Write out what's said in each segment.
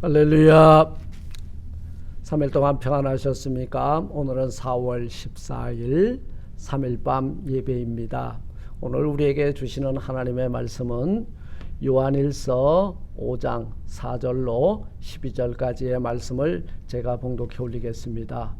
할렐루야. 3일 동안 평안하셨습니까? 오늘은 4월 14일 3일 밤 예배입니다. 오늘 우리에게 주시는 하나님의 말씀은 요한일서 5장 4절로 12절까지의 말씀을 제가 봉독해 올리겠습니다.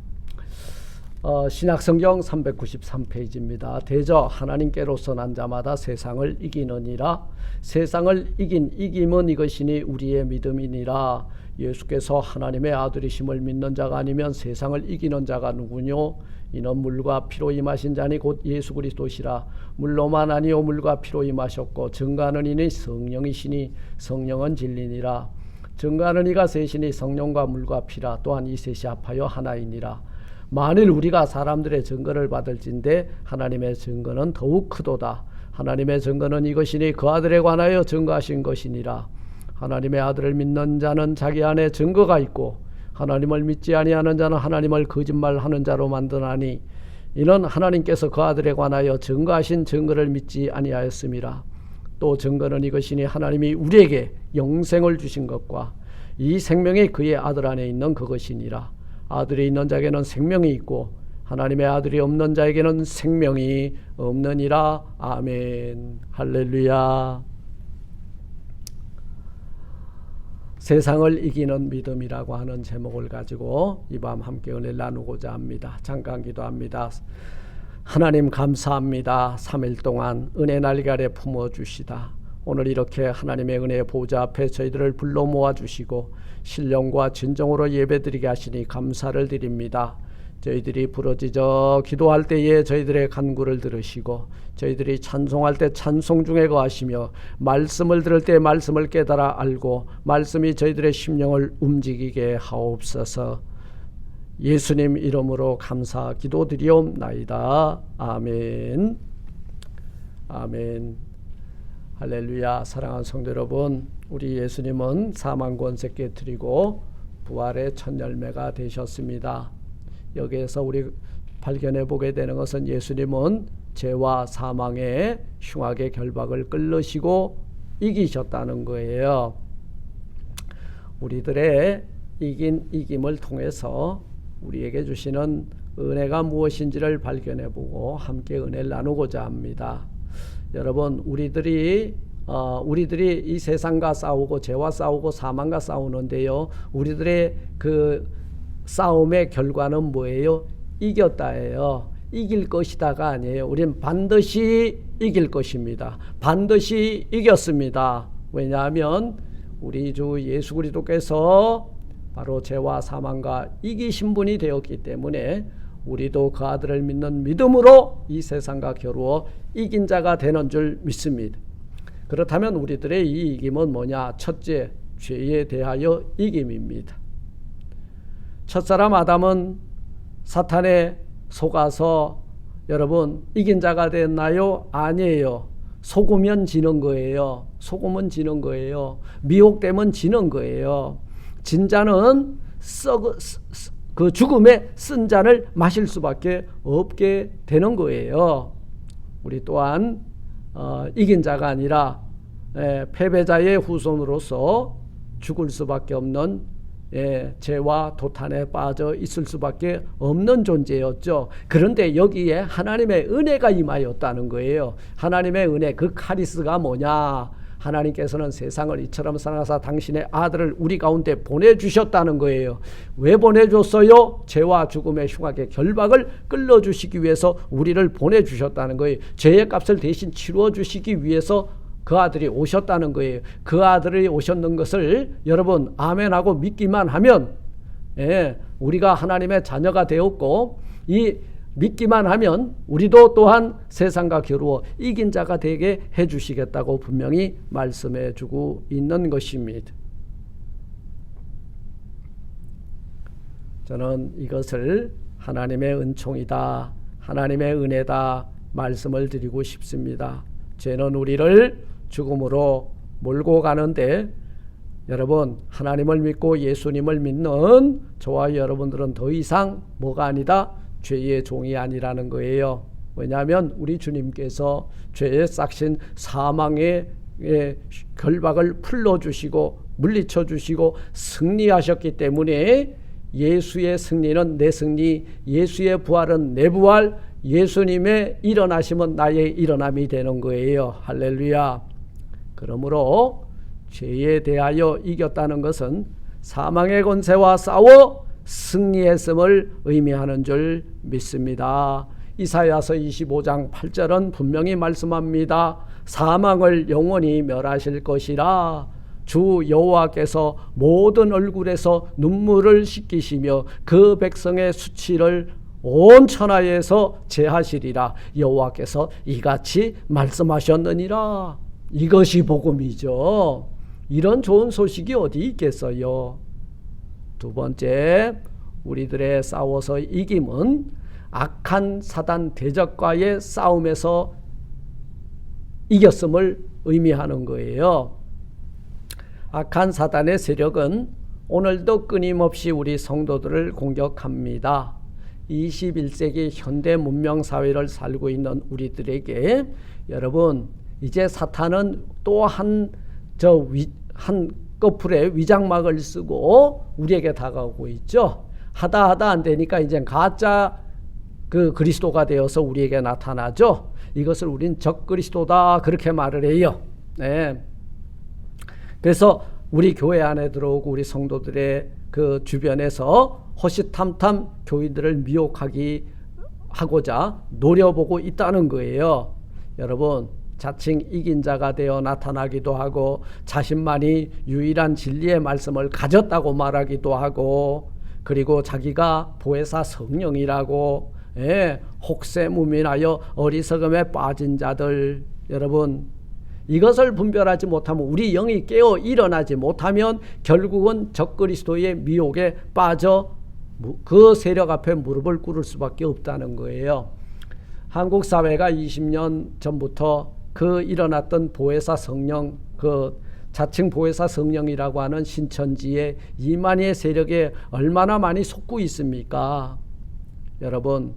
신약성경 393페이지입니다. 대저 하나님께로서 난 자마다 세상을 이기느니라. 세상을 이김은 이것이니 우리의 믿음이니라. 예수께서 하나님의 아들이심을 믿는 자가 아니면 세상을 이기는 자가 누구뇨? 이는 물과 피로 임하신 자니 곧 예수 그리스도시라. 물로만 아니요 물과 피로 임하셨고 증거하는 이는 성령이시니 성령은 진리니라. 증거하는 이가 셋이니 성령과 물과 피라. 또한 이 셋이 합하여 하나이니라. 만일 우리가 사람들의 증거를 받을진대 하나님의 증거는 더욱 크도다. 하나님의 증거는 이것이니 그 아들에 관하여 증거하신 것이니라. 하나님의 아들을 믿는 자는 자기 안에 증거가 있고 하나님을 믿지 아니하는 자는 하나님을 거짓말하는 자로 만드나니 이는 하나님께서 그 아들에 관하여 증거하신 증거를 믿지 아니하였음이라. 또 증거는 이것이니 하나님이 우리에게 영생을 주신 것과 이 생명이 그의 아들 안에 있는 그것이니라. 아들이 있는 자에게는 생명이 있고 하나님의 아들이 없는 자에게는 생명이 없느니라. 아멘. 할렐루야. 세상을 이기는 믿음이라고 하는 제목을 가지고 이 밤 함께 은혜를 나누고자 합니다. 잠깐 기도합니다. 하나님 감사합니다. 3일 동안 은혜 날개 아래 품어주시다. 오늘 이렇게 하나님의 은혜의 보좌 앞에 저희들을 불러 모아주시고 신령과 진정으로 예배드리게 하시니 감사를 드립니다. 저희들이 부르짖어 기도할 때에 저희들의 간구를 들으시고 저희들이 찬송할 때 찬송 중에 거하시며 말씀을 들을 때 말씀을 깨달아 알고 말씀이 저희들의 심령을 움직이게 하옵소서. 예수님 이름으로 감사 기도드리옵나이다. 아멘. 아멘. 할렐루야. 사랑하는 성도 여러분, 우리 예수님은 사망 권세 깨뜨리고 부활의 첫 열매가 되셨습니다. 여기에서 우리 발견해 보게 되는 것은 예수님은 죄와 사망의 흉악의 결박을 끌으시고 이기셨다는 거예요. 우리들의 이김을 통해서 우리에게 주시는 은혜가 무엇인지를 발견해 보고 함께 은혜를 나누고자 합니다. 여러분, 우리들이 이 세상과 싸우고 죄와 싸우고 사망과 싸우는데요, 우리들의 그 싸움의 결과는 뭐예요? 이겼다예요. 이길 것이다가 아니에요. 우리는 반드시 이길 것입니다. 반드시 이겼습니다. 왜냐하면 우리 주 예수 그리스도께서 바로 죄와 사망과 이기신 분이 되었기 때문에 우리도 그 아들을 믿는 믿음으로 이 세상과 겨루어 이긴 자가 되는 줄 믿습니다. 그렇다면 우리들의 이 이김은 뭐냐? 첫째, 죄에 대하여 이김입니다. 첫사람 아담은 사탄에 속아서 여러분 이긴 자가 됐나요? 아니에요. 속으면 지는 거예요. 속으면 지는 거예요. 미혹되면 지는 거예요. 진자는 그 죽음의 쓴 잔을 마실 수밖에 없게 되는 거예요. 우리 또한 이긴 자가 아니라 패배자의 후손으로서 죽을 수밖에 없는 죄와 도탄에 빠져 있을 수밖에 없는 존재였죠. 그런데 여기에 하나님의 은혜가 임하였다는 거예요. 하나님의 은혜, 그 카리스가 뭐냐? 하나님께서는 세상을 이처럼 사랑하사 당신의 아들을 우리 가운데 보내주셨다는 거예요. 왜 보내줬어요? 죄와 죽음의 흉악의 결박을 끌어주시기 위해서 우리를 보내주셨다는 거예요. 죄의 값을 대신 치루어주시기 위해서 그 아들이 오셨다는 거예요. 그 아들이 오셨는 것을 여러분 아멘하고 믿기만 하면 우리가 하나님의 자녀가 되었고 이 믿기만 하면 우리도 또한 세상과 겨루어 이긴 자가 되게 해주시겠다고 분명히 말씀해 주고 있는 것입니다. 저는 이것을 하나님의 은총이다, 하나님의 은혜다 말씀을 드리고 싶습니다. 죄는 우리를 죽음으로 몰고 가는데 여러분, 하나님을 믿고 예수님을 믿는 저와 여러분들은 더 이상 뭐가 아니다? 죄의 종이 아니라는 거예요. 왜냐하면 우리 주님께서 죄의 싹신 사망의 결박을 풀어주시고 물리쳐 주시고 승리하셨기 때문에 예수의 승리는 내 승리, 예수의 부활은 내 부활, 예수님의 일어나심은 나의 일어남이 되는 거예요. 할렐루야. 그러므로 죄에 대하여 이겼다는 것은 사망의 권세와 싸워 승리했음을 의미하는 줄 믿습니다. 이사야서 25장 8절은 분명히 말씀합니다. 사망을 영원히 멸하실 것이라. 주 여호와께서 모든 얼굴에서 눈물을 씻기시며 그 백성의 수치를 온 천하에서 제하시리라. 여호와께서 이같이 말씀하셨느니라. 이것이 복음이죠. 이런 좋은 소식이 어디 있겠어요. 두 번째, 우리들의 싸워서 이김은 악한 사단 대적과의 싸움에서 이겼음을 의미하는 거예요. 악한 사단의 세력은 오늘도 끊임없이 우리 성도들을 공격합니다. 21세기 현대 문명 사회를 살고 있는 우리들에게 여러분, 이제 사탄은 또 한 꺼풀에 위장막을 쓰고 우리에게 다가오고 있죠. 하다 안 되니까 이제 가짜 그리스도가 되어서 우리에게 나타나죠. 이것을 우린 적그리스도다 그렇게 말을 해요. 네. 그래서 우리 교회 안에 들어오고 우리 성도들의 그 주변에서 호시탐탐 교인들을 미혹하기 하고자 노려보고 있다는 거예요. 여러분, 자칭 이긴 자가 되어 나타나기도 하고 자신만이 유일한 진리의 말씀을 가졌다고 말하기도 하고, 그리고 자기가 보혜사 성령이라고, 혹세무민하여 어리석음에 빠진 자들. 여러분, 이것을 분별하지 못하면, 우리 영이 깨어 일어나지 못하면 결국은 적그리스도의 미혹에 빠져 그 세력 앞에 무릎을 꿇을 수밖에 없다는 거예요. 한국 사회가 20년 전부터 일어났던 보혜사 성령, 자칭 보혜사 성령이라고 하는 신천지의 이만희의 세력에 얼마나 많이 속고 있습니까? 여러분,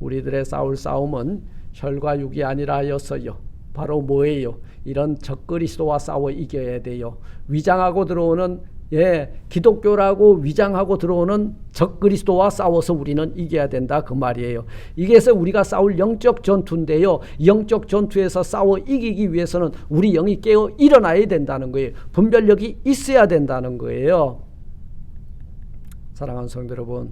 우리들의 싸울 싸움은 혈과 육이 아니라 하였어요. 바로 뭐예요? 이런 적그리스도와 싸워 이겨야 돼요. 위장하고 들어오는 기독교라고 위장하고 들어오는 적그리스도와 싸워서 우리는 이겨야 된다 그 말이에요. 이게서 우리가 싸울 영적 전투인데요. 영적 전투에서 싸워 이기기 위해서는 우리 영이 깨어 일어나야 된다는 거예요. 분별력이 있어야 된다는 거예요. 사랑하는 성도 여러분,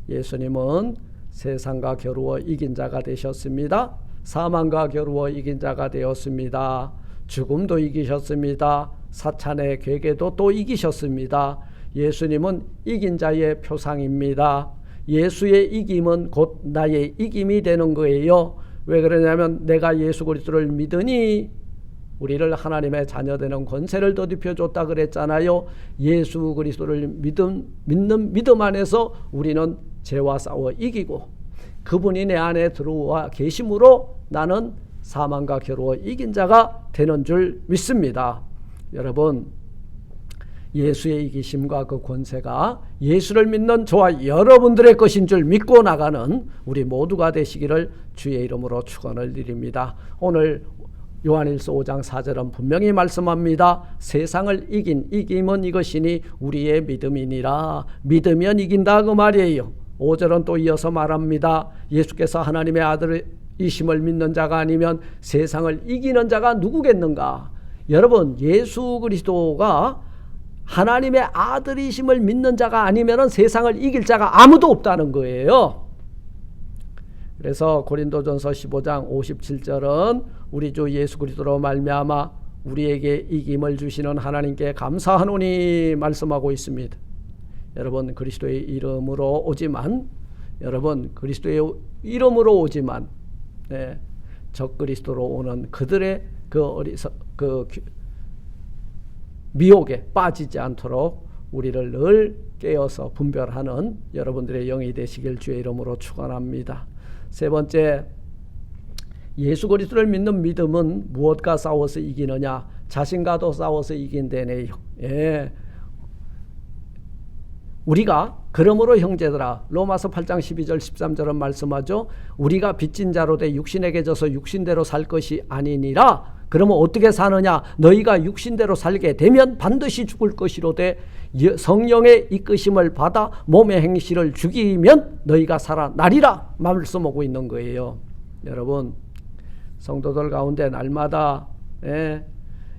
예수님은 세상과 겨루어 이긴 자가 되셨습니다. 사망과 겨루어 이긴 자가 되었습니다. 죽음도 이기셨습니다. 사탄의 괴계도 또 이기셨습니다. 예수님은 이긴 자의 표상입니다. 예수의 이김은 곧 나의 이김이 되는 거예요. 왜 그러냐면 내가 예수 그리스도를 믿으니 우리를 하나님의 자녀되는 권세를 더딥혀 줬다 그랬잖아요. 예수 그리스도를 믿는 믿음 안에서 우리는 죄와 싸워 이기고, 그분이 내 안에 들어와 계심으로 나는 사망과 겨루어 이긴 자가 되는 줄 믿습니다. 여러분, 예수의 이기심과 그 권세가 예수를 믿는 저와 여러분들의 것인 줄 믿고 나가는 우리 모두가 되시기를 주의 이름으로 축원을 드립니다. 오늘 요한일서 5장 4절은 분명히 말씀합니다. 세상을 이긴 이김은 이것이니 우리의 믿음이니라. 믿으면 이긴다 그 말이에요. 5절은 또 이어서 말합니다. 예수께서 하나님의 아들이심을 믿는 자가 아니면 세상을 이기는 자가 누구겠는가? 여러분, 예수 그리스도가 하나님의 아들이심을 믿는 자가 아니면 세상을 이길 자가 아무도 없다는 거예요. 그래서 고린도전서 15장 57절은 우리 주 예수 그리스도로 말미암아 우리에게 이김을 주시는 하나님께 감사하노니 말씀하고 있습니다. 여러분, 그리스도의 이름으로 오지만, 적그리스도로 오는 그들의 미혹에 빠지지 않도록 우리를 늘 깨어서 분별하는 여러분들의 영이 되시길 주의 이름으로 축원합니다. 세 번째, 예수 그리스도를 믿는 믿음은 무엇과 싸워서 이기느냐? 자신과도 싸워서 이긴다네요. 우리가 그러므로 형제들아, 로마서 8장 12절 13절은 말씀하죠. 우리가 빚진 자로 돼 육신에게 져서 육신대로 살 것이 아니니라. 그러면 어떻게 사느냐? 너희가 육신대로 살게 되면 반드시 죽을 것이로되 성령의 이끄심을 받아 몸의 행실을 죽이면 너희가 살아나리라 말씀하고 있는 거예요. 여러분, 성도들 가운데 날마다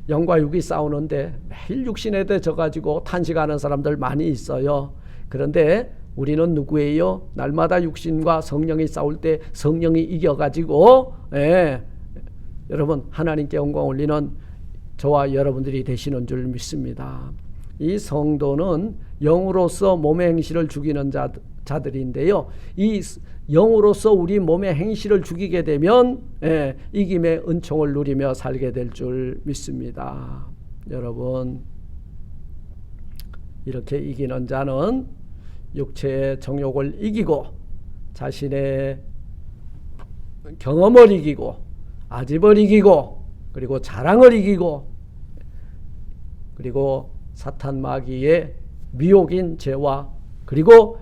영과 육이 싸우는데 매일 육신에 대해 져가지고 탄식하는 사람들 많이 있어요. 그런데 우리는 누구예요? 날마다 육신과 성령이 싸울 때 성령이 이겨가지고 여러분 하나님께 영광 올리는 저와 여러분들이 되시는 줄 믿습니다. 이 성도는 영으로서 몸의 행실을 죽이는 자들인데요. 이 영으로서 우리 몸의 행실을 죽이게 되면 이김의 은총을 누리며 살게 될 줄 믿습니다. 여러분, 이렇게 이기는 자는 육체의 정욕을 이기고 자신의 경험을 이기고 아집을 이기고 그리고 자랑을 이기고 그리고 사탄 마귀의 미혹인 죄와 그리고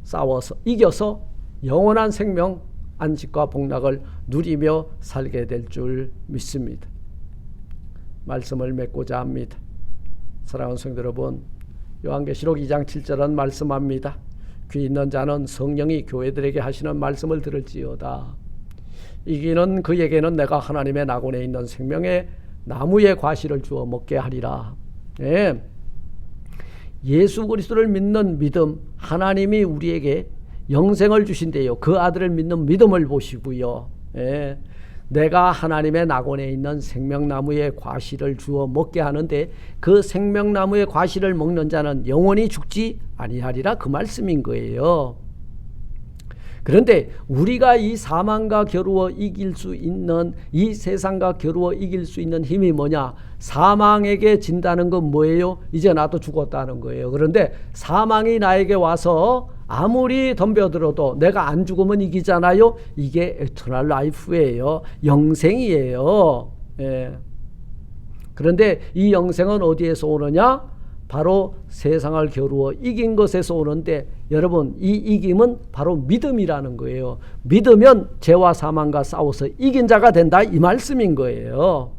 싸워서 이겨서 영원한 생명 안식과 복락을 누리며 살게 될 줄 믿습니다. 말씀을 맺고자 합니다. 사랑하는 성도 여러분, 요한계시록 2장 7절은 말씀합니다. 귀 있는 자는 성령이 교회들에게 하시는 말씀을 들을지어다. 이기는 그에게는 내가 하나님의 낙원에 있는 생명의 나무의 과실을 주어 먹게 하리라. 예수 그리스도를 믿는 믿음, 하나님이 우리에게 영생을 주신대요. 그 아들을 믿는 믿음을 보시고요. 내가 하나님의 낙원에 있는 생명나무의 과실을 주어 먹게 하는데 그 생명나무의 과실을 먹는 자는 영원히 죽지 아니하리라, 그 말씀인 거예요. 그런데 우리가 이 사망과 겨루어 이길 수 있는, 이 세상과 겨루어 이길 수 있는 힘이 뭐냐? 사망에게 진다는 건 뭐예요? 이제 나도 죽었다는 거예요. 그런데 사망이 나에게 와서 아무리 덤벼들어도 내가 안 죽으면 이기잖아요. 이게 에터널 라이프예요. 영생이에요. 그런데 이 영생은 어디에서 오느냐? 바로 세상을 겨루어 이긴 것에서 오는데, 여러분, 이 이김은 바로 믿음이라는 거예요. 믿으면 죄와 사망과 싸워서 이긴 자가 된다, 이 말씀인 거예요.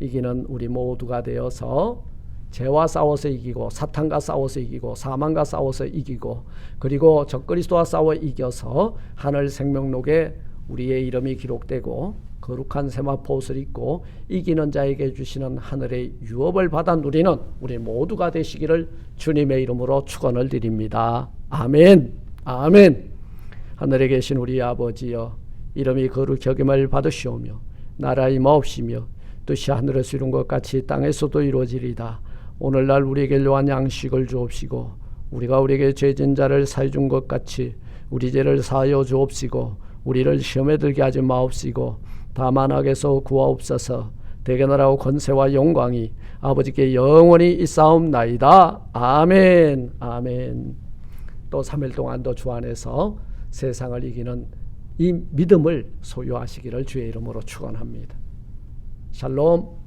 이기는 우리 모두가 되어서 죄와 싸워서 이기고 사탄과 싸워서 이기고 사망과 싸워서 이기고 그리고 적그리스도와 싸워 이겨서 하늘 생명록에 우리의 이름이 기록되고 거룩한 세마포 옷을 입고 이기는 자에게 주시는 하늘의 유업을 받아 누리는 우리 모두가 되시기를 주님의 이름으로 축원을 드립니다. 아멘. 아멘. 하늘에 계신 우리 아버지여, 이름이 거룩히 여김을 받으시오며 나라의 마옵시며 뜻이 하늘에서 이룬 것 같이 땅에서도 이루어지리다. 오늘날 우리에게 일용할 양식을 주옵시고 우리가 우리에게 죄진 자를 사해 준 것 같이 우리 죄를 사하여 주옵시고 우리를 시험에 들게 하지 마옵시고 다만 악에서 구하옵소서. 대견하라고 권세와 영광이 아버지께 영원히 있사옵나이다. 아멘. 아멘. 또 3일 동안도 주 안에서 세상을 이기는 이 믿음을 소유하시기를 주의 이름으로 축원합니다. 샬롬.